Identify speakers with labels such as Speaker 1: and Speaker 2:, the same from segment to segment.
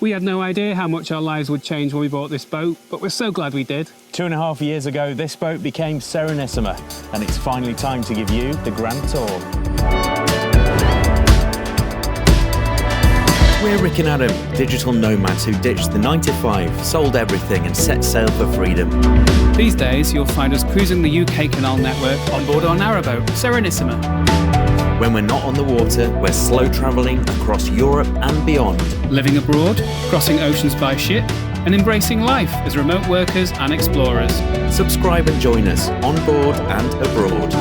Speaker 1: We had no idea how much our lives would change when we bought this boat, but we're so glad we did.
Speaker 2: 2.5 years ago, this boat became Serenissima, and it's finally time to give you the grand tour. We're Rick and Adam, digital nomads who ditched the 9-to-5, sold everything and set sail for freedom.
Speaker 1: These days, you'll find us cruising the UK canal network on board our narrowboat, Serenissima.
Speaker 2: When we're not on the water, we're slow travelling across Europe and beyond.
Speaker 1: Living abroad, crossing oceans by ship, and embracing life as remote workers and explorers.
Speaker 2: Subscribe and join us on board and abroad.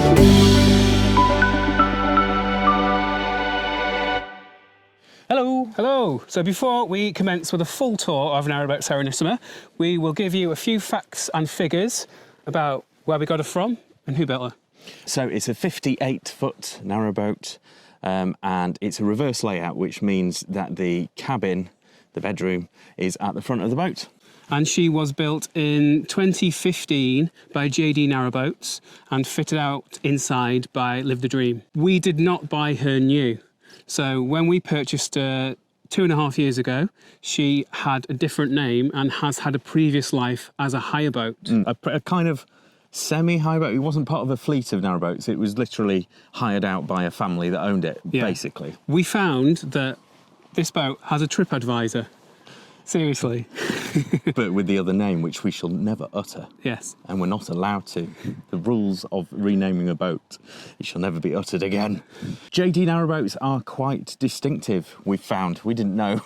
Speaker 1: Hello. Hello. So before we commence with a full tour of Narrowboat Serenissima, we will give you a few facts and figures about where we got her from and who built her.
Speaker 2: So it's a 58-foot narrowboat, and it's a reverse layout, which means that the cabin, the bedroom, is at the front of the boat.
Speaker 1: And she was built in 2015 by JD Narrowboats and fitted out inside by Live the Dream. We did not buy her new. So when we purchased her 2.5 years ago, she had a different name and has had a previous life as a hire boat.
Speaker 2: A kind of semi-hire boat. It wasn't part of a fleet of narrowboats. It was literally hired out by a family that owned it, basically.
Speaker 1: We found that this boat has a TripAdvisor. Seriously.
Speaker 2: But with the other name, which we shall never utter.
Speaker 1: Yes.
Speaker 2: And we're not allowed to. The rules of renaming a boat, it shall never be uttered again. JD narrowboats are quite distinctive, we've found. We didn't know.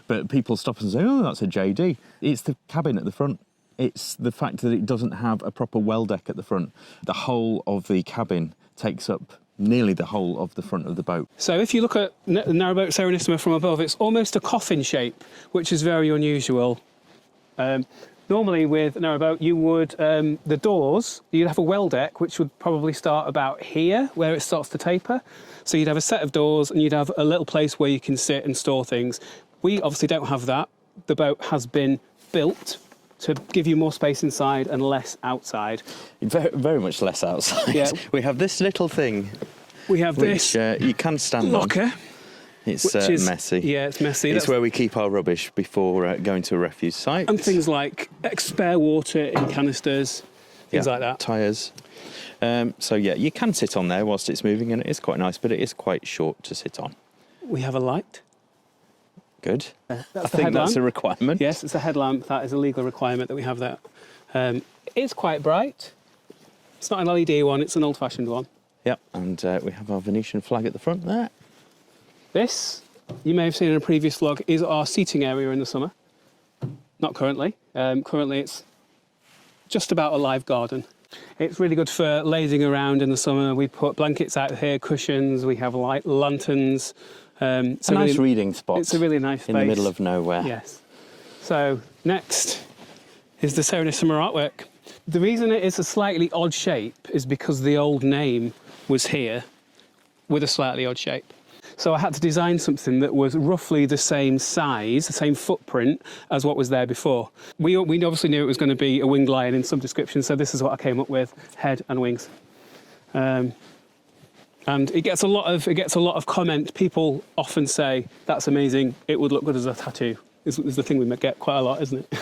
Speaker 2: But people stop and say, oh, that's a JD. It's the cabin at the front. It's the fact that it doesn't have a proper well deck at the front. The whole of the cabin takes up nearly the whole of the front of the boat.
Speaker 1: So if you look at the Narrowboat Serenissima from above, it's almost a coffin shape, which is very unusual. Normally with a narrowboat, you would, the doors, you'd have a well deck, which would probably start about here, where it starts to taper. So you'd have a set of doors and you'd have a little place where you can sit and store things. We obviously don't have that. The boat has been built to give you more space inside and less outside.
Speaker 2: Very, very much less outside.
Speaker 1: Yeah.
Speaker 2: We have this little thing.
Speaker 1: We have
Speaker 2: which,
Speaker 1: this
Speaker 2: you can stand
Speaker 1: locker.
Speaker 2: On. It's messy.
Speaker 1: Yeah, it's messy.
Speaker 2: It's where we keep our rubbish before going to a refuse site.
Speaker 1: And things like spare water in canisters, things like that.
Speaker 2: Tyres. So yeah, you can sit on there whilst it's moving, and it is quite nice, but it is quite short to sit on.
Speaker 1: We have a light.
Speaker 2: Good.
Speaker 1: That's
Speaker 2: I think that's a requirement.
Speaker 1: Yes, it's a headlamp. That is a legal requirement that we have that. It's quite bright. It's not an LED one, it's an old-fashioned one.
Speaker 2: Yep, and we have our Venetian flag at the front there.
Speaker 1: This, you may have seen in a previous vlog, is our seating area in the summer. Not currently. Currently it's just about a live garden. It's really good for lazing around in the summer. We put blankets out here, cushions, we have light lanterns.
Speaker 2: It's a nice reading spot.
Speaker 1: It's a really nice space.
Speaker 2: In the middle of nowhere.
Speaker 1: Yes. So next is the Serenissima artwork. The reason it is a slightly odd shape is because the old name was here with a slightly odd shape. So I had to design something that was roughly the same size, the same footprint as what was there before. We obviously knew it was going to be a winged lion in some description, so this is what I came up with: head and wings. And it gets a lot of comment. People often say, "That's amazing. It would look good as a tattoo." Is the thing we get quite a lot, isn't it?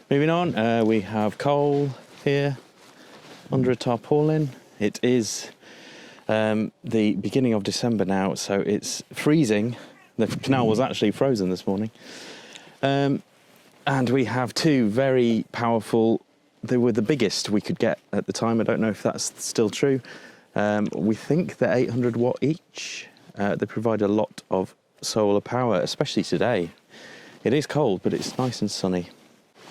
Speaker 2: Moving on, we have coal here under a tarpaulin. It is the beginning of December now, so it's freezing. The canal was actually frozen this morning. And we have two very powerful, they were the biggest we could get at the time. I don't know if that's still true. We think they're 800 watt each. They provide a lot of solar power, especially today. It is cold, but it's nice and sunny.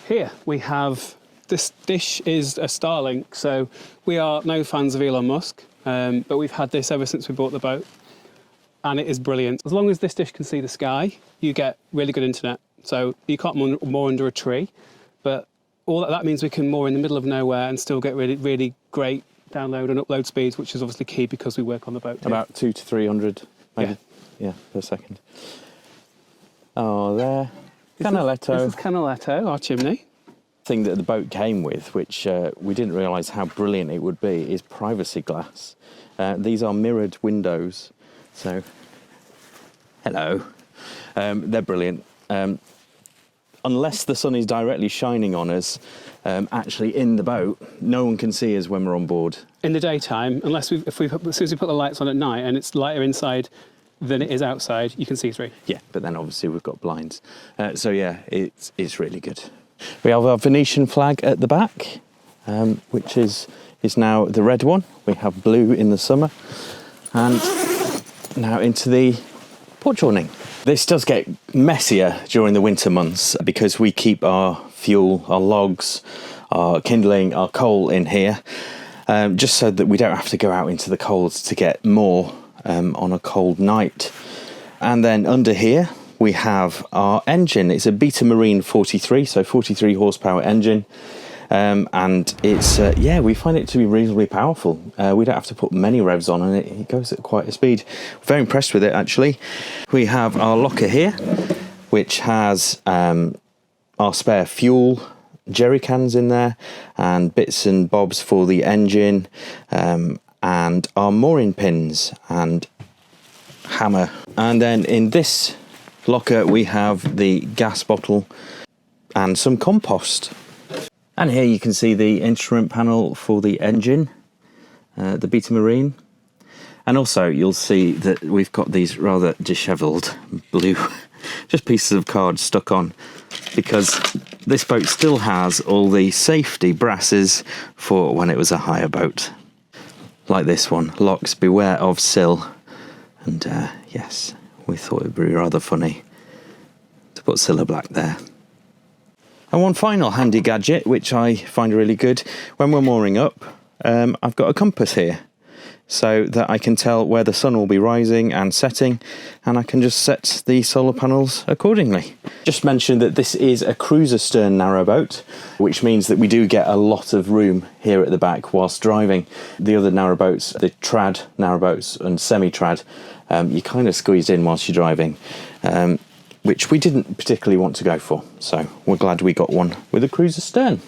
Speaker 1: Here we have, this dish is a Starlink, so we are no fans of Elon Musk, but we've had this ever since we bought the boat, and it is brilliant. As long as this dish can see the sky, you get really good internet. So you can't moor under a tree, but all that means we can moor in the middle of nowhere and still get really, really great download and upload speeds, which is obviously key because we work on the boat too.
Speaker 2: About 200 to 300 maybe. Yeah, per second. Oh, there. Canaletto.
Speaker 1: This is Canaletto, our chimney.
Speaker 2: Thing that the boat came with, which we didn't realise how brilliant it would be, is privacy glass. These are mirrored windows, so hello. They're brilliant. Unless the sun is directly shining on us, actually in the boat, no one can see us when we're on board.
Speaker 1: In the daytime, unless as soon as we put the lights on at night and it's lighter inside than it is outside, you can see through.
Speaker 2: Yeah, but then obviously we've got blinds. So yeah, it's really good. We have our Venetian flag at the back, which is now the red one. We have blue in the summer. And now into the porch awning. This does get messier during the winter months because we keep our fuel, our logs, our kindling, our coal in here, just so that we don't have to go out into the cold to get more on a cold night. And then under here we have our engine. It's a Beta Marine 43, so 43 horsepower engine. And it's, we find it to be reasonably powerful. We don't have to put many revs on, and it goes at quite a speed. Very impressed with it, actually. We have our locker here, which has our spare fuel jerry cans in there, and bits and bobs for the engine, and our mooring pins and hammer. And then in this locker, we have the gas bottle and some compost. And here you can see the instrument panel for the engine, the Beta Marine. And also you'll see that we've got these rather dishevelled blue, just pieces of card stuck on, because this boat still has all the safety brasses for when it was a hire boat. Like this one, locks beware of sill. And yes, we thought it'd be rather funny to put Cilla Black there. And one final handy gadget, which I find really good, when we're mooring up, I've got a compass here, so that I can tell where the sun will be rising and setting, and I can just set the solar panels accordingly. Just mention that this is a cruiser stern narrowboat, which means that we do get a lot of room here at the back whilst driving. The other narrowboats, the trad narrowboats and semi-trad, you're kind of squeezed in whilst you're driving. Which we didn't particularly want to go for, so we're glad we got one with a cruiser stern.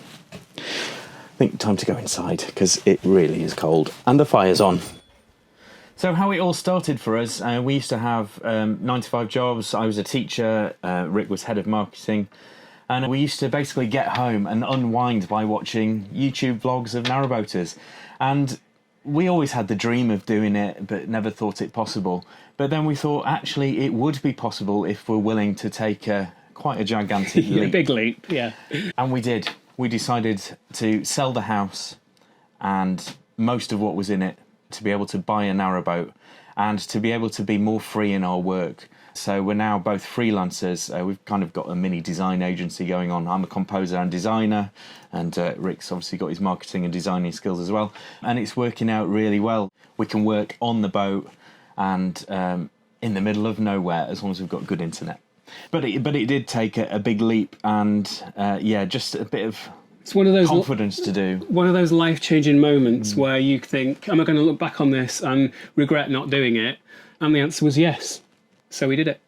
Speaker 2: I think time to go inside, because it really is cold, and the fire's on. So how it all started for us, we used to have 9-to-5 jobs. I was a teacher, Rick was head of marketing, and we used to basically get home and unwind by watching YouTube vlogs of narrowboaters. And we always had the dream of doing it, but never thought it possible. But then we thought, actually, it would be possible if we're willing to take quite a gigantic leap.
Speaker 1: A big leap, yeah.
Speaker 2: And we did. We decided to sell the house and most of what was in it to be able to buy a narrowboat and to be able to be more free in our work. So we're now both freelancers. We've kind of got a mini design agency going on. I'm a composer and designer, and Rick's obviously got his marketing and designing skills as well. And it's working out really well. We can work on the boat and in the middle of nowhere, as long as we've got good internet. But it did take a big leap, and just a bit of
Speaker 1: it's one of those
Speaker 2: confidence to do.
Speaker 1: One of those life-changing moments where you think, am I going to look back on this and regret not doing it? And the answer was yes. So we did it.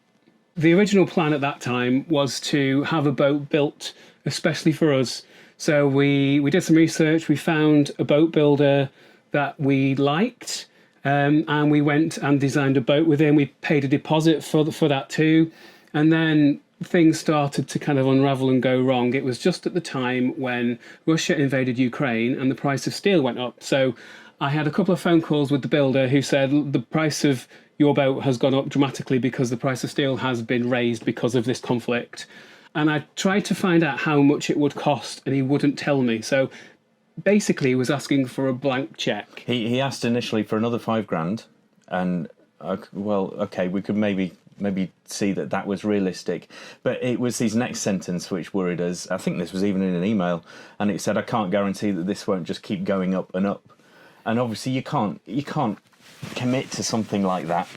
Speaker 1: The original plan at that time was to have a boat built especially for us. So we did some research, we found a boat builder that we liked, and we went and designed a boat with him. We paid a deposit for that too. And then things started to kind of unravel and go wrong. It was just at the time when Russia invaded Ukraine and the price of steel went up. So I had a couple of phone calls with the builder who said, the price of your boat has gone up dramatically because the price of steel has been raised because of this conflict. And I tried to find out how much it would cost, and he wouldn't tell me. So basically he was asking for a blank check.
Speaker 2: He asked initially for another $5,000, and we could maybe see that was realistic, but it was his next sentence which worried us. I think this was even in an email, and it said, I can't guarantee that this won't just keep going up and up. And obviously you can't commit to something like that.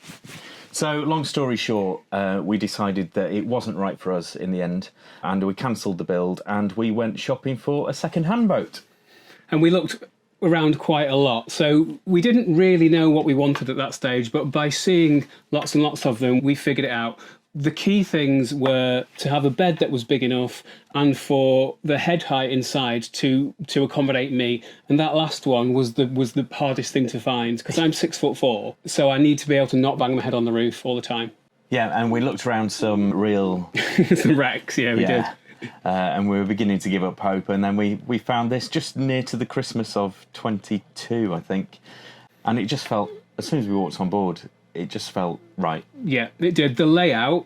Speaker 2: So long story short, we decided that it wasn't right for us in the end, and we cancelled the build and we went shopping for a second-hand boat.
Speaker 1: And we looked around quite a lot, so we didn't really know what we wanted at that stage, but by seeing lots and lots of them, we figured it out. The key things were to have a bed that was big enough and for the head height inside to accommodate me. And that last one was the hardest thing to find, because I'm 6'4", so I need to be able to not bang my head on the roof all the time.
Speaker 2: Yeah, and we looked around some real...
Speaker 1: Some wrecks, yeah, we did.
Speaker 2: And we were beginning to give up hope, and then we found this just near to the Christmas of 22, I think. And it just felt, as soon as we walked on board, it just felt right. Yeah,
Speaker 1: it did. The layout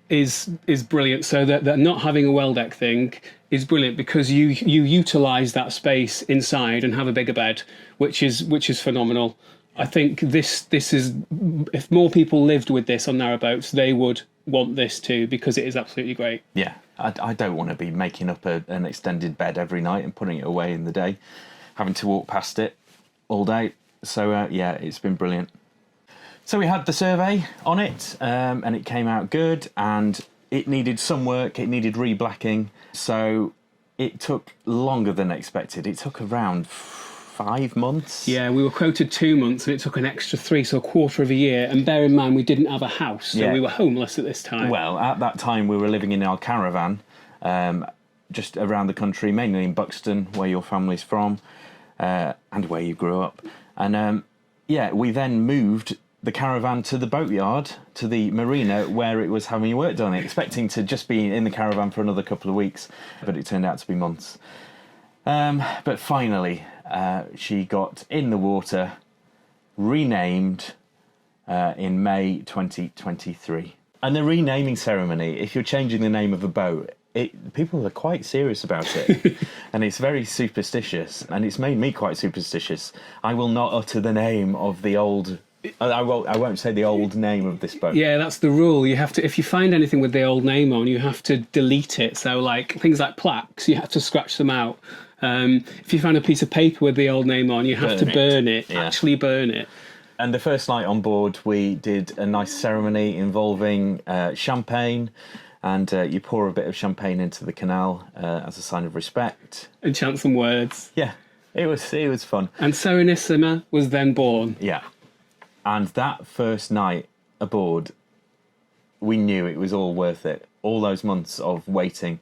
Speaker 1: is brilliant. So that not having a well deck thing is brilliant because you utilise that space inside and have a bigger bed, which is phenomenal. I think this is, if more people lived with this on narrowboats, they would want this too, because it is absolutely great.
Speaker 2: Yeah, I don't want to be making up an extended bed every night and putting it away in the day, having to walk past it all day. So yeah, it's been brilliant. So we had the survey on it, and it came out good, and it needed some work, it needed re-blacking, so it took longer than expected. It took around 5 months.
Speaker 1: Yeah, we were quoted 2 months and it took an extra 3, so a quarter of a year. And bear in mind, we didn't have a house, so we were homeless at this time.
Speaker 2: Well, at that time, we were living in our caravan, just around the country, mainly in Buxton, where your family's from, and where you grew up. And yeah, we then moved the caravan to the boatyard, to the marina, where it was having work done, expecting to just be in the caravan for another couple of weeks, but it turned out to be months. But finally, she got in the water, renamed in May 2023. And the renaming ceremony, if you're changing the name of a boat, people are quite serious about it. And it's very superstitious, and it's made me quite superstitious. I will not utter the name of the old... I won't say the old name of this boat.
Speaker 1: Yeah, that's the rule. You have to, if you find anything with the old name on, you have to delete it. So like things like plaques, you have to scratch them out. If you find a piece of paper with the old name on, you have to burn it. Actually burn it.
Speaker 2: And the first night on board, we did a nice ceremony involving champagne, and you pour a bit of champagne into the canal as a sign of respect.
Speaker 1: And chant some words.
Speaker 2: Yeah, it was fun.
Speaker 1: And Serenissima was then born.
Speaker 2: Yeah. And that first night aboard, we knew it was all worth it. All those months of waiting,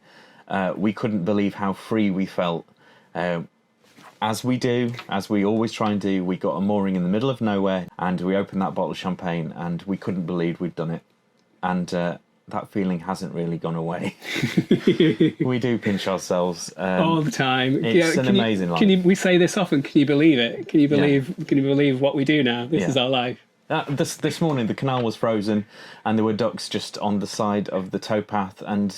Speaker 2: we couldn't believe how free we felt. As we do, as we always try and do, we got a mooring in the middle of nowhere, and we opened that bottle of champagne, and we couldn't believe we'd done it. And that feeling hasn't really gone away. We do pinch ourselves
Speaker 1: all the time.
Speaker 2: It's an amazing life.
Speaker 1: We say this often. Can you believe it? Can you believe? Yeah. Can you believe what we do now? This is our life.
Speaker 2: This morning the canal was frozen, and there were ducks just on the side of the towpath. And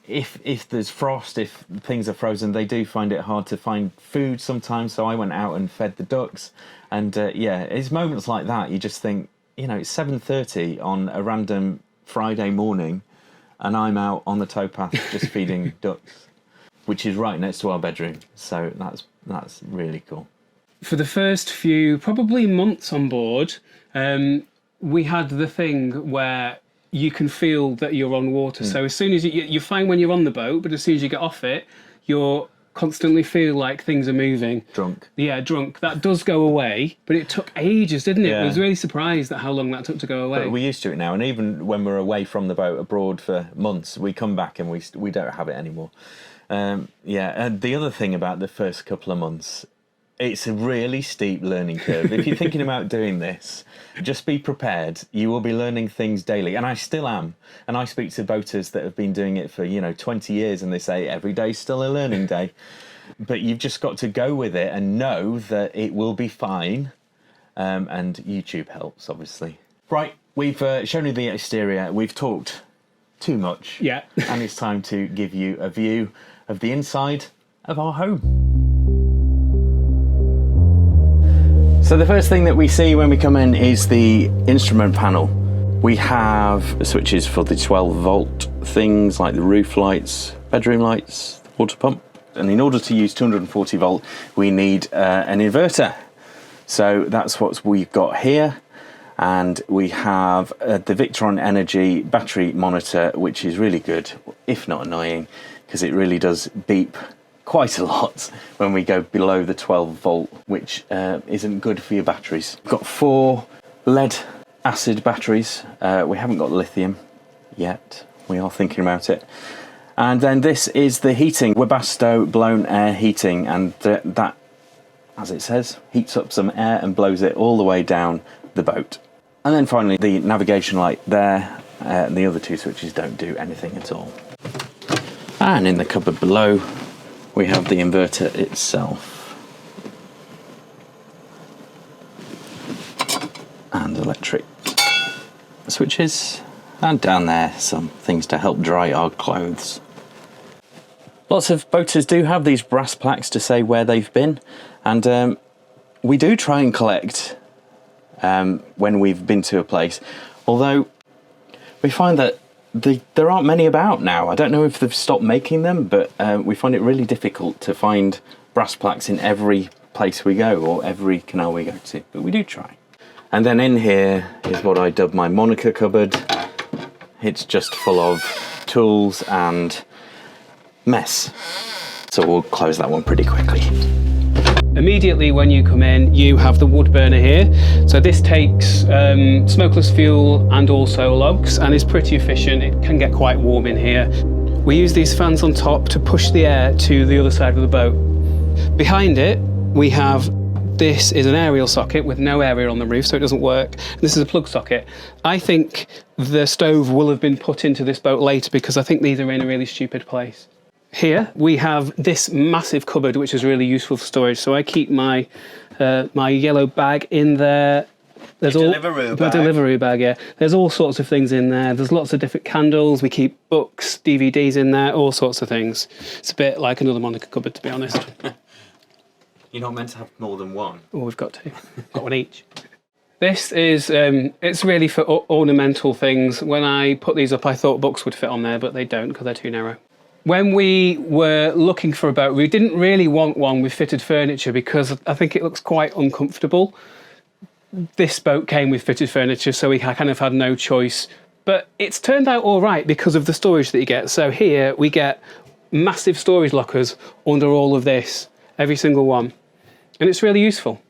Speaker 2: if there's frost, if things are frozen, they do find it hard to find food sometimes. So I went out and fed the ducks. And yeah, it's moments like that you just think, you know, it's 7:30 on a random Friday morning, and I'm out on the towpath just feeding ducks, which is right next to our bedroom. So that's really cool.
Speaker 1: For the first few, probably months on board, we had the thing where you can feel that you're on water. So as soon as you're fine when you're on the boat, but as soon as you get off it, you're constantly feel like things are moving.
Speaker 2: Drunk.
Speaker 1: Yeah, drunk. That does go away, but it took ages, didn't it? Yeah. I was really surprised at how long that took to go away.
Speaker 2: But we're used to it now, and even when we're away from the boat abroad for months, we come back and we don't have it anymore. Yeah, and the other thing about the first couple of months, it's a really steep learning curve. If you're thinking about doing this, just be prepared. You will be learning things daily, and I still am. And I speak to boaters that have been doing it for 20 years, and they say every day's still a learning day. But you've just got to go with it and know that it will be fine. And YouTube helps, obviously. Right, we've shown you the exterior. We've talked too much.
Speaker 1: Yeah.
Speaker 2: And it's time to give you a view of the inside of our home. So the first thing that we see when we come in is the instrument panel. We have switches for the 12-volt things like the roof lights, bedroom lights, the water pump. And in order to use 240 volt, we need an inverter. So that's what we've got here. And we have the Victron Energy battery monitor, which is really good, if not annoying, because it really does beep quite a lot when we go below the 12 volt, which isn't good for your batteries. We've got 4 lead acid batteries. We haven't got lithium yet. We are thinking about it. And then this is the heating, Webasto blown air heating, and that, as it says, heats up some air and blows it all the way down the boat. And then finally the navigation light there, The other two switches don't do anything at all. And in the cupboard below, we have the inverter itself. And electric switches. And down there, some things to help dry our clothes. Lots of boaters do have these brass plaques to say where they've been. And we do try and collect when we've been to a place. Although we find that there aren't many about now. I don't know if they've stopped making them, but we find it really difficult to find brass plaques in every place we go or every canal we go to, but we do try. And then in here is what I dub my moniker cupboard. It's just full of tools and mess. So we'll close that one pretty quickly.
Speaker 1: Immediately when you come in, you have the wood burner here. So this takes smokeless fuel and also logs and is pretty efficient. It can get quite warm in here. We use these fans on top to push the air to the other side of the boat. Behind it, we have, this is an aerial socket with no area on the roof, so it doesn't work. This is a plug socket. I think the stove will have been put into this boat later because I think these are in a really stupid place. Here we have this massive cupboard, which is really useful for storage. So I keep my my yellow bag in there. There's Deliveroo bag, yeah. There's all sorts of things in there. There's lots of different candles. We keep books, DVDs in there, all sorts of things. It's a bit like another moniker cupboard, to be honest.
Speaker 2: You're not meant to have more than one.
Speaker 1: Oh, we've got two. Got one each. This is, it's really for ornamental things. When I put these up, I thought books would fit on there, but they don't because they're too narrow. When we were looking for a boat, we didn't really want one with fitted furniture because I think it looks quite uncomfortable. This boat came with fitted furniture, so we kind of had no choice. But it's turned out all right because of the storage that you get. So here we get massive storage lockers under all of this, every single one. And it's really useful.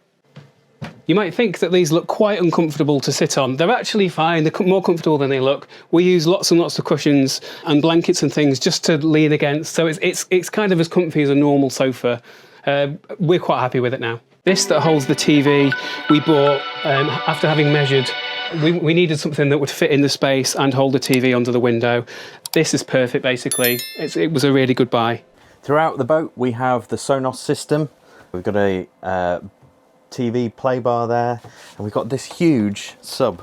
Speaker 1: You might think that these look quite uncomfortable to sit on. They're actually fine. They're more comfortable than they look. We use lots and lots of cushions and blankets and things just to lean against. So it's kind of as comfy as a normal sofa. We're quite happy with it now. This that holds the TV, we bought after having measured. We needed something that would fit in the space and hold the TV under the window. This is perfect, basically. It was a really good buy.
Speaker 2: Throughout the boat, we have the Sonos system. We've got a TV play bar there, and we've got this huge sub.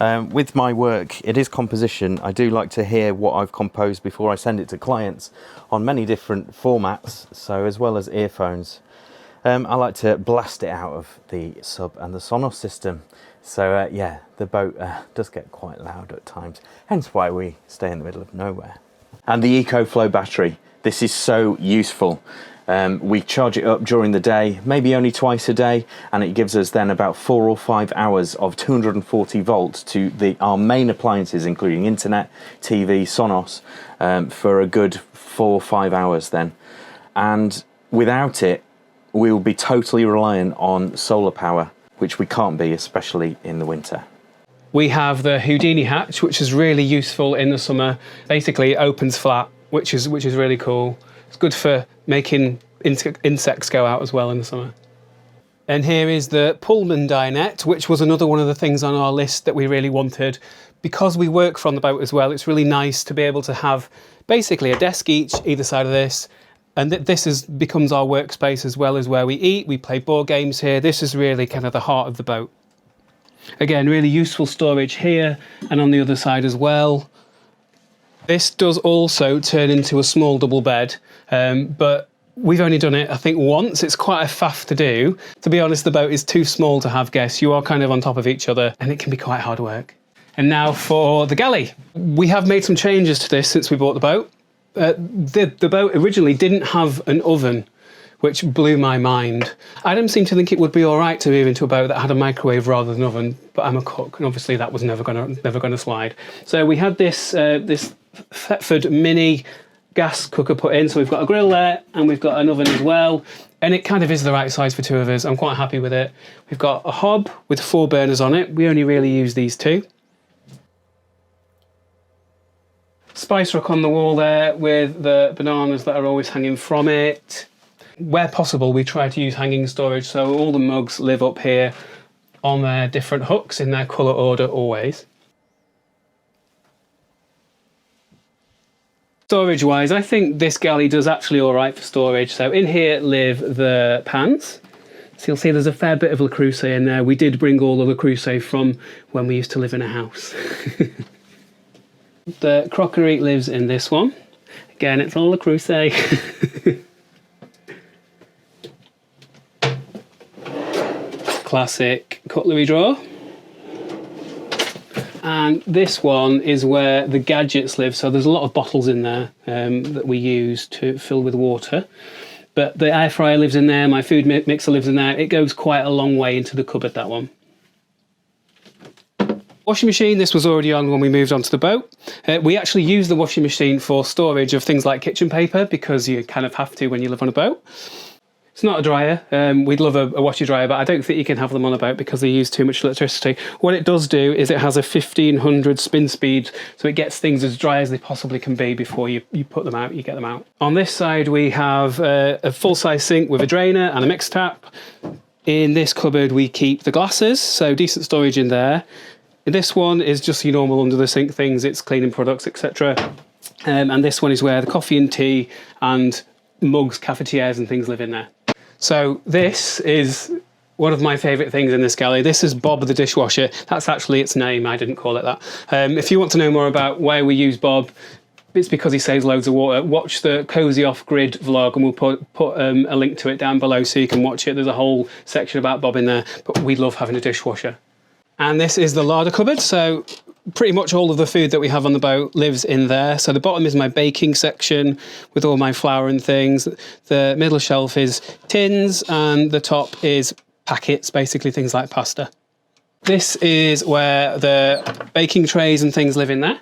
Speaker 2: With my work, it is composition. I do like to hear what I've composed before I send it to clients on many different formats, so as well as earphones. I like to blast it out of the sub and the Sonos system. So yeah, the boat does get quite loud at times, hence why we stay in the middle of nowhere. And the EcoFlow battery, this is so useful. We charge it up during the day, maybe only twice a day, and it gives us then about 4 or 5 hours of 240 volts to our main appliances, including internet, TV, Sonos, for a good 4 or 5 hours then. And without it, we'll be totally reliant on solar power, which we can't be, especially in the winter.
Speaker 1: We have the Houdini hatch, which is really useful in the summer. Basically, it opens flat, which is really cool. It's good for making insects go out as well in the summer. And here is the Pullman dinette, which was another one of the things on our list that we really wanted. Because we work from the boat as well, it's really nice to be able to have basically a desk each, either side of this. And this becomes our workspace as well as where we eat. We play board games here. This is really kind of the heart of the boat. Again, really useful storage here and on the other side as well. This does also turn into a small double bed, but we've only done it, I think, once. It's quite a faff to do. To be honest, the boat is too small to have guests. You are kind of on top of each other, and it can be quite hard work. And now for the galley. We have made some changes to this since we bought the boat. The boat originally didn't have an oven, which blew my mind. Adam seemed to think it would be all right to move into a boat that had a microwave rather than oven, but I'm a cook, and obviously that was never gonna slide. So we had this Thetford mini gas cooker put in, so we've got a grill there and we've got an oven as well, and it kind of is the right size for 2 of us. I'm quite happy with it. We've got a hob with 4 burners on it. We only really use these 2. Spice rack on the wall there with the bananas that are always hanging from it. Where possible, we try to use hanging storage, so all the mugs live up here on their different hooks in their colour order always. Storage wise, I think this galley does actually all right for storage. So in here live the pans. So you'll see there's a fair bit of Le Creuset in there. We did bring all the Le Creuset from when we used to live in a house. The crockery lives in this one. Again, it's all Le Creuset. Classic cutlery drawer. And this one is where the gadgets live. So there's a lot of bottles in there that we use to fill with water. But the air fryer lives in there, my food mixer lives in there. It goes quite a long way into the cupboard, that one. Washing machine, this was already on when we moved onto the boat. We actually use the washing machine for storage of things like kitchen paper because you kind of have to when you live on a boat. It's not a dryer. We'd love a washer dryer, but I don't think you can have them on a boat because they use too much electricity. What it does do is it has a 1500 spin speed, so it gets things as dry as they possibly can be before you put them out, you get them out. On this side, we have a full-size sink with a drainer and a mix tap. In this cupboard, we keep the glasses, so decent storage in there. This one is just your normal under the sink things, it's cleaning products, etc. And this one is where the coffee and tea and mugs, cafetières and things live in there. So this is one of my favourite things in this galley. This is Bob the dishwasher. That's actually its name, I didn't call it that. If you want to know more about why we use Bob, it's because he saves loads of water. Watch the Cozy Off Grid vlog and we'll put a link to it down below so you can watch it. There's a whole section about Bob in there, but we love having a dishwasher. And this is the larder cupboard. So pretty much all of the food that we have on the boat lives in there. So the bottom is my baking section with all my flour and things. The middle shelf is tins and the top is packets, basically things like pasta. This is where the baking trays and things live in there.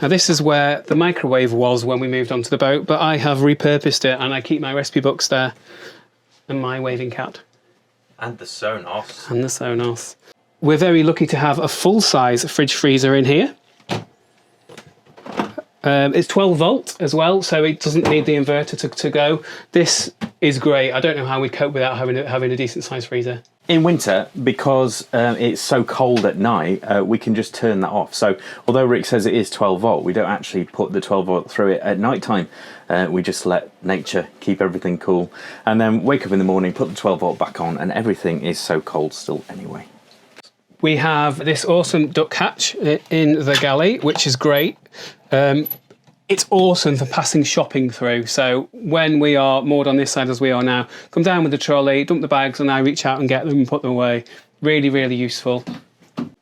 Speaker 1: Now this is where the microwave was when we moved onto the boat, but I have repurposed it and I keep my recipe books there and my waving cat.
Speaker 2: And the Sonos.
Speaker 1: And the Sonos. We're very lucky to have a full-size fridge freezer in here. It's 12 volt as well, so it doesn't need the inverter to go. This is great. I don't know how we'd cope without having a decent sized freezer.
Speaker 2: In winter, because it's so cold at night, we can just turn that off. So although Rick says it is 12 volt, we don't actually put the 12 volt through it at night time. We just let nature keep everything cool. And then wake up in the morning, put the 12 volt back on, and everything is so cold still anyway.
Speaker 1: We have this awesome duck hatch in the galley, which is great. It's awesome for passing shopping through. So when we are moored on this side as we are now, come down with the trolley, dump the bags, and I reach out and get them and put them away. Really, really useful.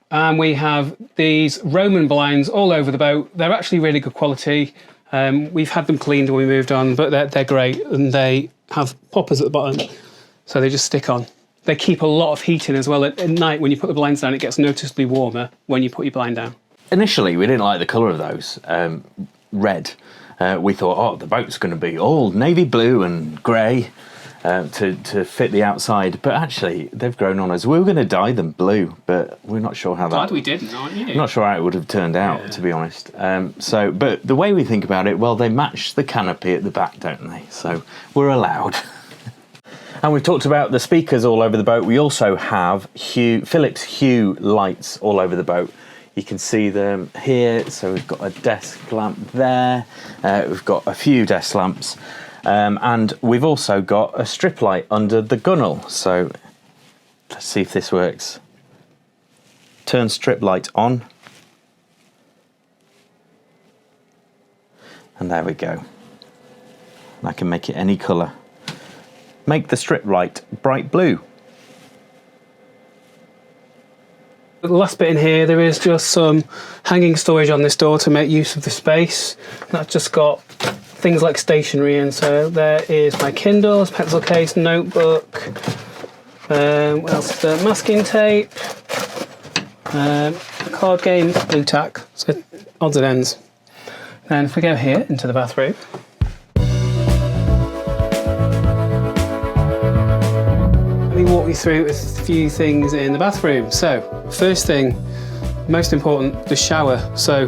Speaker 1: And we have these Roman blinds all over the boat. They're actually really good quality. We've had them cleaned when we moved on, but they're great. And they have poppers at the bottom, so they just stick on. They keep a lot of heat in as well. At night, when you put the blinds down, it gets noticeably warmer when you put your blind down. Initially, we didn't like the colour of those. Red. We thought, oh, the boat's going to be all navy blue and grey to fit the outside. But actually, they've grown on us. We were going to dye them blue, but we're not sure how
Speaker 3: Glad we didn't, aren't you?
Speaker 2: Not sure how it would have turned out, to be honest. But the way we think about it, well, they match the canopy at the back, don't they? So we're allowed. And we've talked about the speakers all over the boat. We also have Philips Hue lights all over the boat. You can see them here. So we've got a desk lamp there. We've got a few desk lamps. And we've also got a strip light under the gunnel. So let's see if this works. Turn strip light on. And there we go. And I can make it any colour. Make the strip light bright blue. The last bit in here, there is just some hanging storage on this door to make use of the space. That's just got things like stationery, and so there is my Kindles, pencil case, notebook. What else is there? Masking tape, card game, blue tack, so odds and ends. And if we go here into the bathroom. Let me walk you through a few things in the bathroom. So, first thing, most important, the shower. So,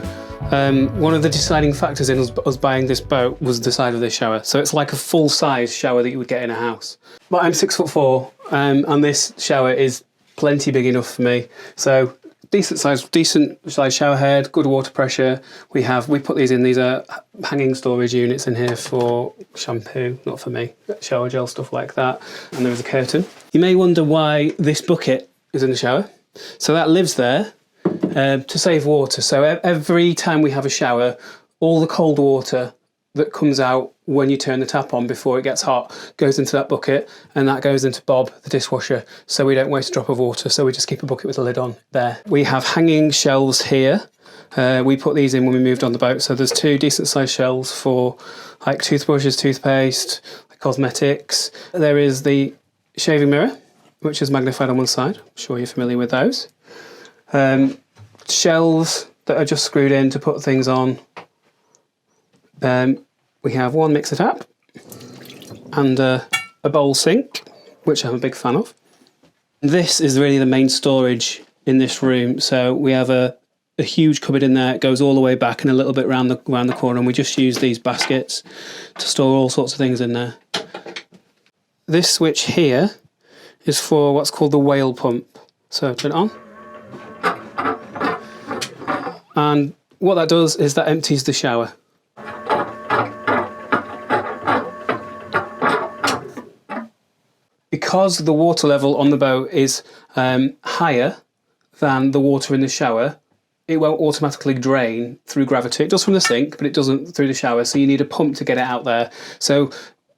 Speaker 2: one of the deciding factors in us buying this boat was the size of this shower. So it's like a full-size shower that you would get in a house. But I'm 6'4", and this shower is plenty big enough for me. So
Speaker 1: decent size shower head, good water pressure. We put these in. These are hanging storage units in here for shampoo, not for me, shower gel, stuff like that. And there is a curtain. You may wonder why this bucket is in the shower. So that lives there to save water. So every time we have a shower, all the cold water that comes out when you turn the tap on before it gets hot goes into that bucket, and that goes into Bob, the dishwasher, so we don't waste a drop of water. So we just keep a bucket with a lid on there. We have hanging shelves here. We put these in when we moved on the boat. So there's 2 decent sized shelves for like toothbrushes, toothpaste, cosmetics. There is the shaving mirror, which is magnified on one side. I'm sure you're familiar with those. Shelves that are just screwed in to put things on. We have one mixer tap and a bowl sink, which I'm a big fan of. This is really the main storage in this room. So we have a huge cupboard in there. It goes all the way back and a little bit around the corner, and we just use these baskets to store all sorts of things in there. This switch here is for what's called the whale pump. So turn it on. And what that does is that empties the shower. Because the water level on the boat is higher than the water in the shower, it won't automatically drain through gravity. It does from the sink, but it doesn't through the shower, so you need a pump to get it out there. So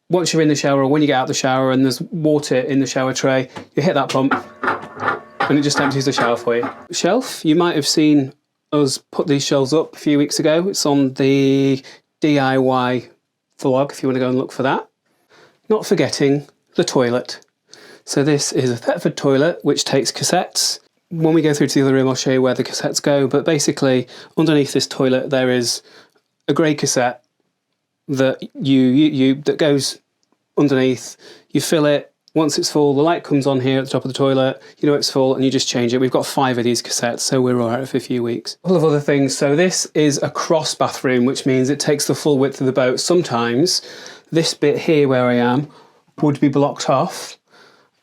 Speaker 1: once you're in the shower, or when you get out of the shower and there's water in the shower tray, you hit that pump and it just empties the shower for you. Shelf, you might have seen us put these shelves up a few weeks ago. It's on the DIY vlog if you want to go and look for that. Not forgetting the toilet. So this is a Thetford toilet which takes cassettes. When we go through to the other room, I'll show you where the cassettes go, but basically underneath this toilet there is a grey cassette that that goes underneath. You fill it. Once it's full, the light comes on here at the top of the toilet, you know it's full, and you just change it. We've got 5 of these cassettes, so we're all right for a few weeks. A couple of other things. So this is a cross bathroom, which means it takes the full width of the boat. Sometimes this bit here where I am would be blocked off,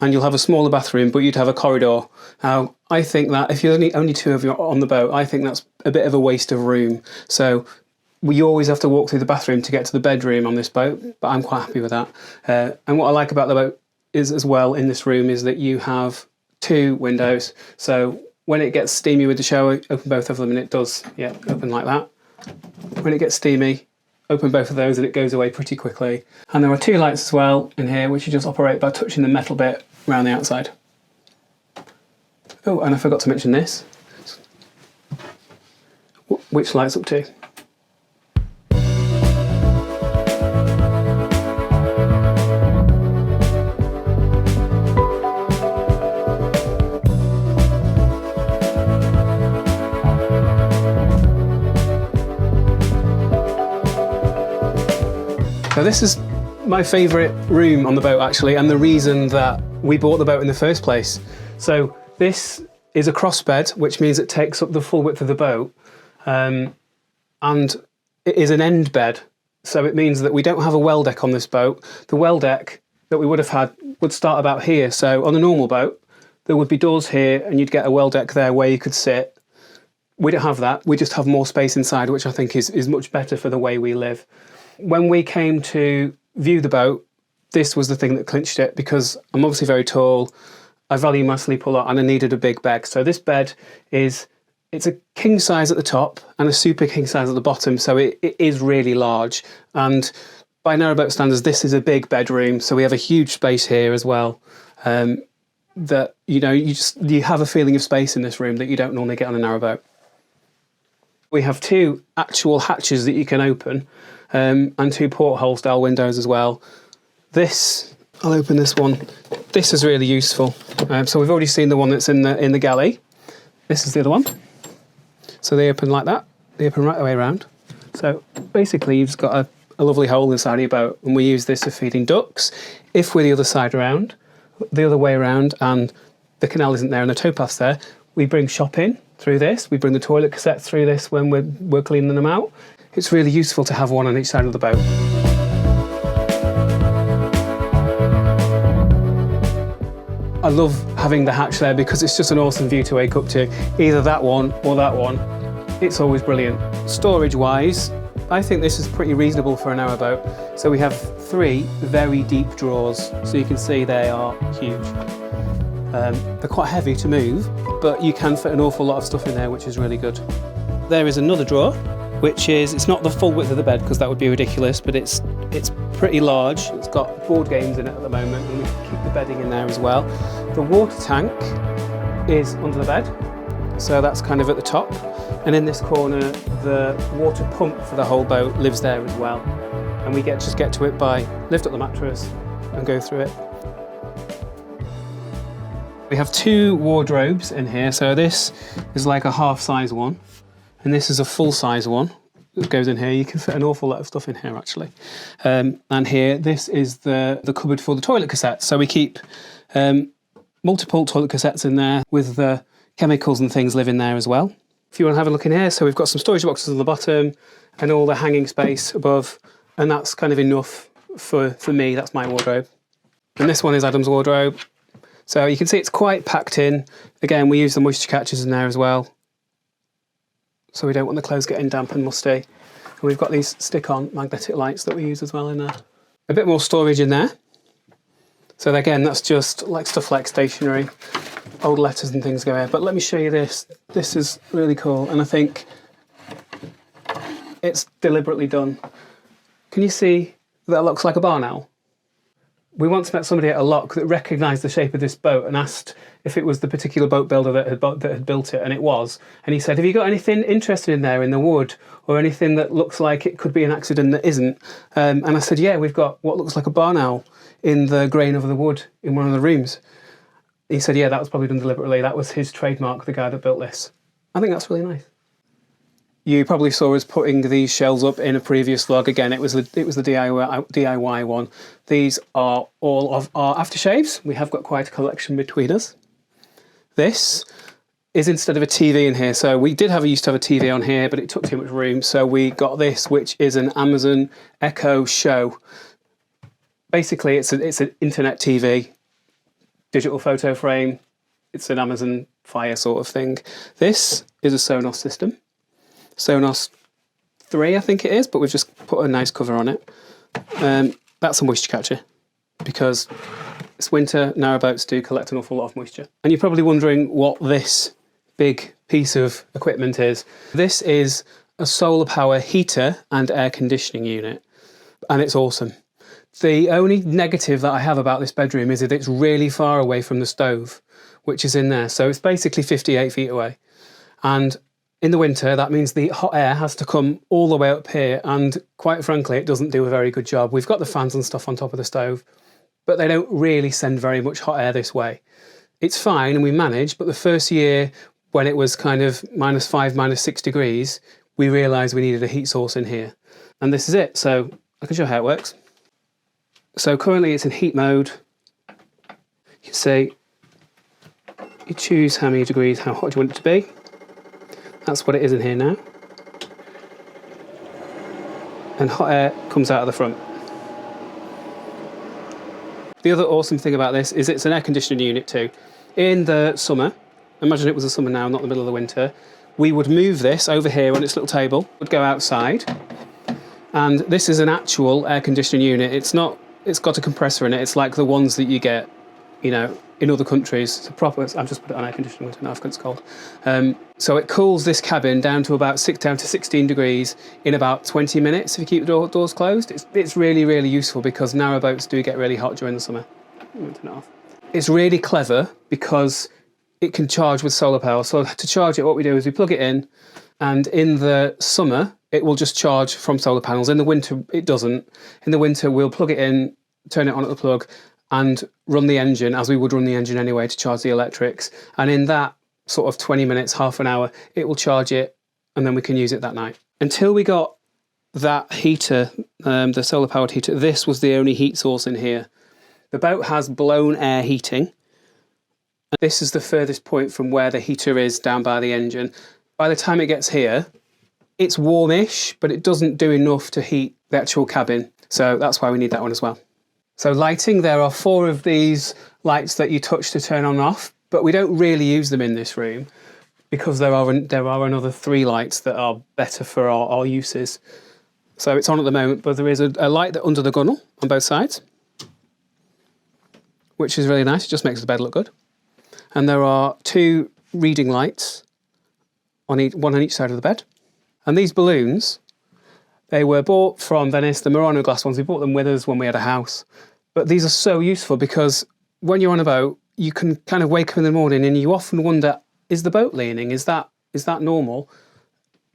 Speaker 1: and you'll have a smaller bathroom, but you'd have a corridor. Now, I think that if you're only 2 of you on the boat, I think that's a bit of a waste of room. So we always have to walk through the bathroom to get to the bedroom on this boat, but I'm quite happy with that. And what I like about the boat is as well in this room is that you have 2 windows. So when it gets steamy with the shower, open both of them and it does, yeah, open like that. When it gets steamy, open both of those and it goes away pretty quickly. And there are 2 lights as well in here, which you just operate by touching the metal bit around the outside. Oh, and I forgot to mention this, which lights up too. So this is my favourite room on the boat actually, and the reason that we bought the boat in the first place. So this is a cross bed, which means it takes up the full width of the boat, and it is an end bed. So it means that we don't have a well deck on this boat. The well deck that we would have had would start about here. So on a normal boat, there would be doors here and you'd get a well deck there where you could sit. We don't have that. We just have more space inside, which I think is much better for the way we live. When we came to view the boat, this was the thing that clinched it, because I'm obviously very tall, I value my sleep a lot, and I needed a big bed. So this bed it's a king size at the top and a super king size at the bottom, so it is really large. And by narrowboat standards, this is a big bedroom, so we have a huge space here as well. That you have a feeling of space in this room that you don't normally get on a narrowboat. We have 2 actual hatches that you can open, and 2 porthole style windows as well. I'll open this one. This is really useful. So we've already seen the one that's in the galley. This is the other one. So they open like that. They open right the way around. So basically you've just got a lovely hole inside of your boat, and we use this for feeding ducks. If we're the other way around, and the canal isn't there and the towpath's there, we bring shopping through this. We bring the toilet cassettes through this when we're cleaning them out. It's really useful to have one on each side of the boat. I love having the hatch there because it's just an awesome view to wake up to. Either that one or that one. It's always brilliant. Storage-wise, I think this is pretty reasonable for a narrowboat. So we have 3 very deep drawers. So you can see they are huge. They're quite heavy to move, but you can fit an awful lot of stuff in there, which is really good. There is another drawer, which is, it's not the full width of the bed because that would be ridiculous, but it's pretty large. It's got board games in it at the moment, and we can keep the bedding in there as well. The water tank is under the bed, so that's kind of at the top. And in this corner, the water pump for the whole boat lives there as well. And we just get to it by lift up the mattress and go through it. We have 2 wardrobes in here. So this is like a half-size one, and this is a full-size one that goes in here. You can fit an awful lot of stuff in here, actually. And here, this is the cupboard for the toilet cassette. So we keep multiple toilet cassettes in there with the chemicals and things live in there as well. If you want to have a look in here, so we've got some storage boxes on the bottom and all the hanging space above, and that's kind of enough for me. That's my wardrobe. And this one is Adam's wardrobe. So you can see it's quite packed in. Again, we use the moisture catchers in there as well, so we don't want the clothes getting damp and musty. And we've got these stick-on magnetic lights that we use as well in there. A bit more storage in there. So again, that's just like stuff like stationery, old letters and things go here. But let me show you this. This is really cool, and I think it's deliberately done. Can you see that looks like a barn owl? We once met somebody at a lock that recognised the shape of this boat and asked if it was the particular boat builder that had built it, and it was. And he said, have you got anything interesting in there in the wood, or anything that looks like it could be an accident that isn't? And I said, yeah, we've got what looks like a barn owl in the grain of the wood in one of the rooms. He said, yeah, that was probably done deliberately. That was his trademark, the guy that built this. I think that's really nice. You probably saw us putting these shelves up in a previous vlog. Again, it was the DIY one. These are all of our aftershaves. We have got quite a collection between us. This is instead of a TV in here. So we used to have a TV on here, but it took too much room. So we got this, which is an Amazon Echo Show. Basically, it's an internet TV, digital photo frame. It's an Amazon Fire sort of thing. This is a Sonos system. Sonos 3, I think it is, but we've just put a nice cover on it. That's a moisture catcher, because it's winter, narrowboats do collect an awful lot of moisture. And you're probably wondering what this big piece of equipment is. This is a solar power heater and air conditioning unit, and it's awesome. The only negative that I have about this bedroom is that it's really far away from the stove, which is in there. So it's basically 58 feet away. And in the winter, that means the hot air has to come all the way up here, and quite frankly, it doesn't do a very good job. We've got the fans and stuff on top of the stove, but they don't really send very much hot air this way. It's fine and we manage, but the first year when it was kind of -5, -6 degrees, we realised we needed a heat source in here. And this is it. So I can show how it works. So currently it's in heat mode. You can see, you choose how many degrees, how hot you want it to be. That's what it is in here now. And hot air comes out of the front. The other awesome thing about this is it's an air conditioning unit too. In the summer, imagine it was the summer now, not the middle of the winter, we would move this over here on its little table, would go outside, and this is an actual air conditioning unit. It's got a compressor in it. It's like the ones that you get, you know, in other countries. It's a proper, I've just put it on air conditioning, I don't know if it's cold. So it cools this cabin down to 16 degrees in about 20 minutes if you keep the doors closed. It's really, really useful because narrowboats do get really hot during the summer. Turn it off. It's really clever because it can charge with solar power. So to charge it, what we do is we plug it in, and in the summer, it will just charge from solar panels. In the winter, it doesn't. In the winter, we'll plug it in, turn it on at the plug, and run the engine as we would run the engine anyway to charge the electrics. And in that sort of 20 minutes, half an hour, it will charge it, and then we can use it that night. Until we got that heater, the solar powered heater, this was the only heat source in here. The boat has blown air heating. This is the furthest point from where the heater is down by the engine. By the time it gets here, it's warmish, but it doesn't do enough to heat the actual cabin. So that's why we need that one as well. So lighting, there are 4 of these lights that you touch to turn on and off, but we don't really use them in this room because there are another 3 lights that are better for our uses. So it's on at the moment, but there is a light that under the gunnel on both sides, which is really nice. It just makes the bed look good. And there are 2 reading lights one on each side of the bed. And these balloons, they were bought from Venice, the Murano glass ones. We bought them with us when we had a house. But these are so useful because when you're on a boat, you can kind of wake up in the morning and you often wonder, is the boat leaning? Is that normal?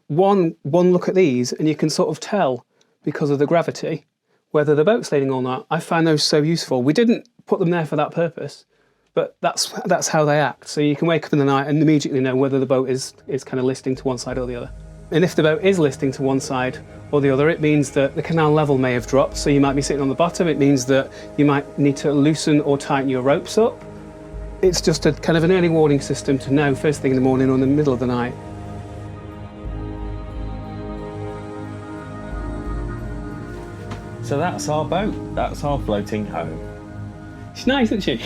Speaker 1: One look at these and you can sort of tell, because of the gravity, whether the boat's leaning or not. I find those so useful. We didn't put them there for that purpose, but that's how they act. So you can wake up in the night and immediately know whether the boat is kind of listing to one side or the other. And if the boat is listing to one side or the other, it means that the canal level may have dropped, so you might be sitting on the bottom. It means that you might need to loosen or tighten your ropes up. It's just a kind of an early warning system to know first thing in the morning or in the middle of the night.
Speaker 2: So that's our boat. That's our floating home.
Speaker 1: She's nice, isn't she?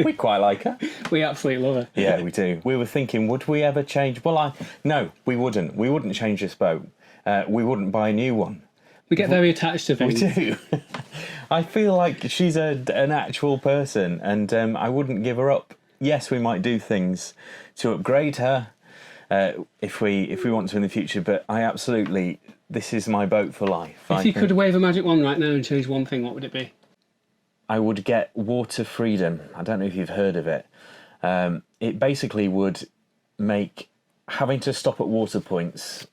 Speaker 2: We quite like her.
Speaker 1: We absolutely love her.
Speaker 2: Yeah, we do. We were thinking, would we ever change? Well, no, we wouldn't. We wouldn't change this boat. We wouldn't buy a new one.
Speaker 1: We get very attached to things.
Speaker 2: We do. I feel like she's an actual person, and I wouldn't give her up. Yes, we might do things to upgrade her if we want to in the future, but this is my boat for life.
Speaker 1: If you could wave a magic wand right now and change one thing, what would it be?
Speaker 2: I would get water freedom. I don't know if you've heard of it. It basically would make having to stop at water points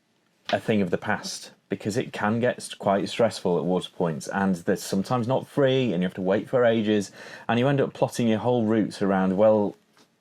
Speaker 2: a thing of the past, because it can get quite stressful at water points, and they're sometimes not free and you have to wait for ages, and you end up plotting your whole routes around, well,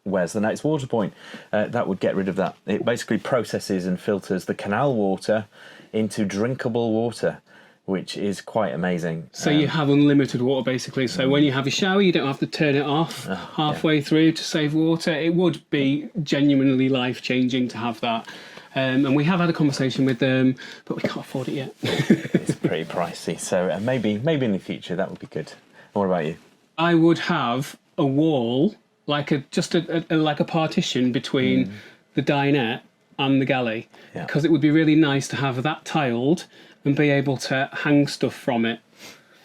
Speaker 2: where's the next water point? That would get rid of that. It basically processes and filters the canal water into drinkable water, which is quite amazing.
Speaker 1: So you have unlimited water, basically. So when you have a shower, you don't have to turn it off halfway through to save water. It would be genuinely life-changing to have that. And we have had a conversation with them, but we can't afford it yet.
Speaker 2: It's pretty pricey. So maybe in the future that would be good. What about you?
Speaker 1: I would have a wall, like a partition between the dinette and the galley, because it would be really nice to have that tiled and be able to hang stuff from it.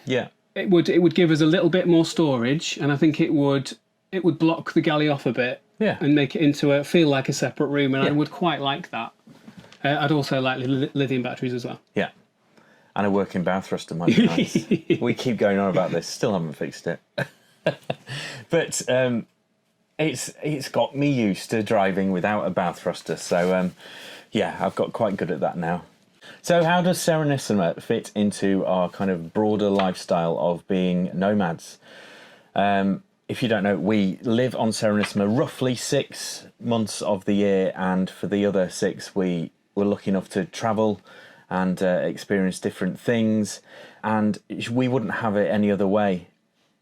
Speaker 1: Yeah. It would give us a little bit more storage, and I think it would block the galley off a bit. Yeah. And make it feel like a separate room, and I would quite like that. I'd also like lithium batteries as well. Yeah.
Speaker 2: And a working bath thruster might be nice. We keep going on about this, still haven't fixed it. But it's got me used to driving without a bath thruster, so yeah, I've got quite good at that now. So how does Serenissima fit into our kind of broader lifestyle of being nomads? If you don't know, we live on Serenissima roughly 6 months of the year, and for the other 6 we were lucky enough to travel and experience different things, and we wouldn't have it any other way.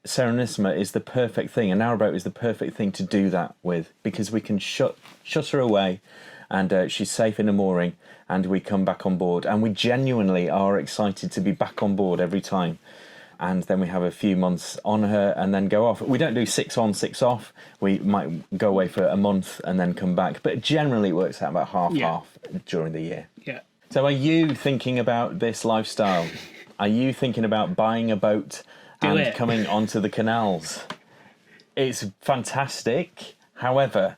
Speaker 2: Serenissima is the perfect thing, a narrowboat is the perfect thing to do that with, because we can shut her away, and she's safe in a mooring, and we come back on board, and we genuinely are excited to be back on board every time. And then we have a few months on her and then go off. We don't do 6 on, 6 off. We might go away for a month and then come back, but generally it works out about half during the year. Yeah. So are you thinking about this lifestyle? Are you thinking about buying a boat and coming onto the canals? It's fantastic. However,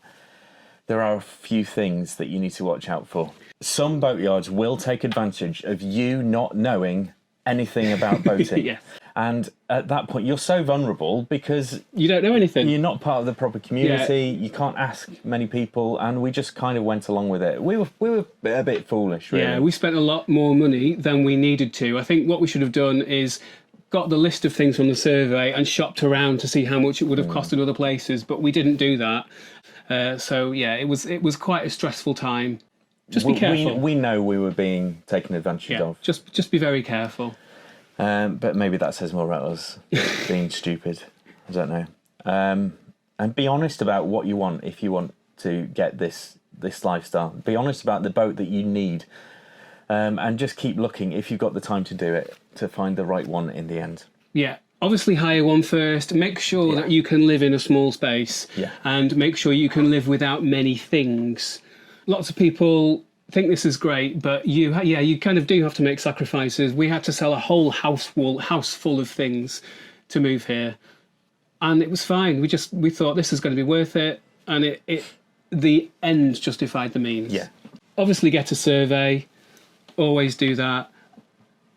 Speaker 2: there are a few things that you need to watch out for. Some boatyards will take advantage of you not knowing anything about boating. Yeah. And at that point, you're so vulnerable because
Speaker 1: you don't know anything.
Speaker 2: You're not part of the proper community. Yeah. You can't ask many people, and we just kind of went along with it. We were a bit foolish, really.
Speaker 1: Yeah, we spent a lot more money than we needed to. I think what we should have done is got the list of things from the survey and shopped around to see how much it would have cost in other places, but we didn't do that. So yeah, it was quite a stressful time. Just be careful.
Speaker 2: We know we were being taken advantage of.
Speaker 1: Just be very careful.
Speaker 2: But maybe that says more about us being stupid. I don't know. And be honest about what you want if you want to get this lifestyle. Be honest about the boat that you need, and just keep looking if you've got the time to do it, to find the right one in the end.
Speaker 1: Yeah. Obviously hire one first, make sure that you can live in a small space, and make sure you can live without many things. Lots of people think this is great, but you kind of do have to make sacrifices. We had to sell a whole house full of things to move here, and it was fine. We thought this is going to be worth it, and the end justified the means. Yeah. Obviously get a survey, always do that.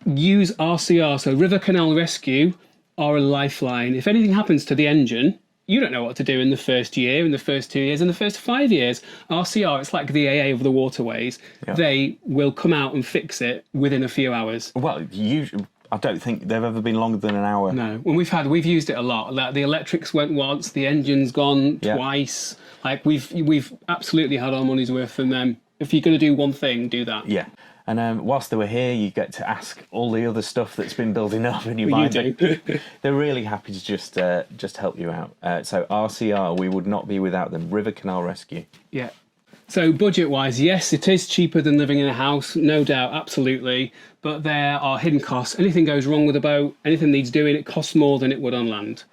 Speaker 1: Use RCR, so River Canal Rescue are a lifeline. If anything happens to the engine, you don't know what to do in the first year, in the first 2 years, in the first 5 years. RCR, it's like the AA of the waterways. Yeah. They will come out and fix it within a few hours.
Speaker 2: Well, I don't think they've ever been longer than an hour.
Speaker 1: No, when we've used it a lot. Like the electrics went once, the engine's gone twice. Like we've absolutely had our money's worth from them. If you're going to do one thing, do that. Yeah.
Speaker 2: And whilst they were here, you get to ask all the other stuff that's been building up in your mind.
Speaker 1: You do.
Speaker 2: They're really happy to just help you out. So RCR, we would not be without them. River Canal Rescue.
Speaker 1: Yeah. So budget-wise, yes, it is cheaper than living in a house, no doubt, absolutely. But there are hidden costs. Anything goes wrong with a boat, anything needs doing, it costs more than it would on land.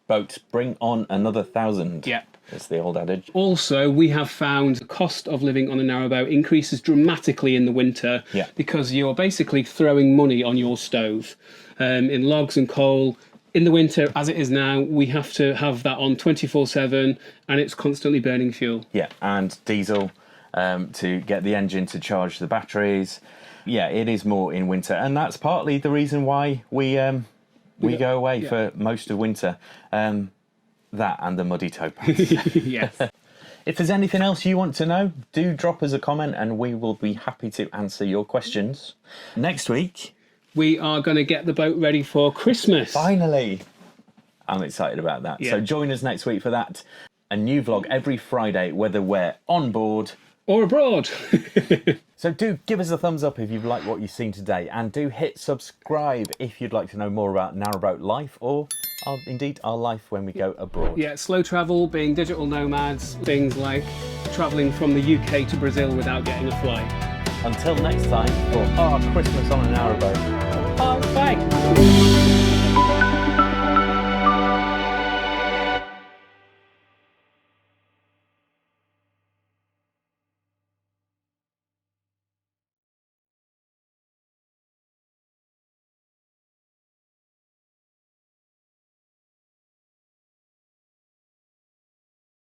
Speaker 2: Boats, bring on another 1,000.
Speaker 1: Yep.
Speaker 2: That's the old adage.
Speaker 1: Also, we have found the cost of living on a narrowboat increases dramatically in the winter because you're basically throwing money on your stove. In logs and coal, in the winter, as it is now, we have to have that on 24/7 and it's constantly burning fuel.
Speaker 2: Yeah, and diesel to get the engine to charge the batteries. Yeah, it is more in winter. And that's partly the reason why we go away for most of winter. That and the muddy towpaths.
Speaker 1: Yes.
Speaker 2: If there's anything else you want to know, do drop us a comment and we will be happy to answer your questions. Next week,
Speaker 1: we are going to get the boat ready for Christmas.
Speaker 2: Finally. I'm excited about that. Yeah. So join us next week for that. A new vlog every Friday, whether we're on board
Speaker 1: or abroad.
Speaker 2: So do give us a thumbs up if you've liked what you've seen today, and do hit subscribe if you'd like to know more about narrowboat life or indeed our life when we go abroad.
Speaker 1: Yeah, slow travel, being digital nomads, things like travelling from the UK to Brazil without getting a flight.
Speaker 2: Until next time, for our Christmas on a narrowboat.
Speaker 1: Bye.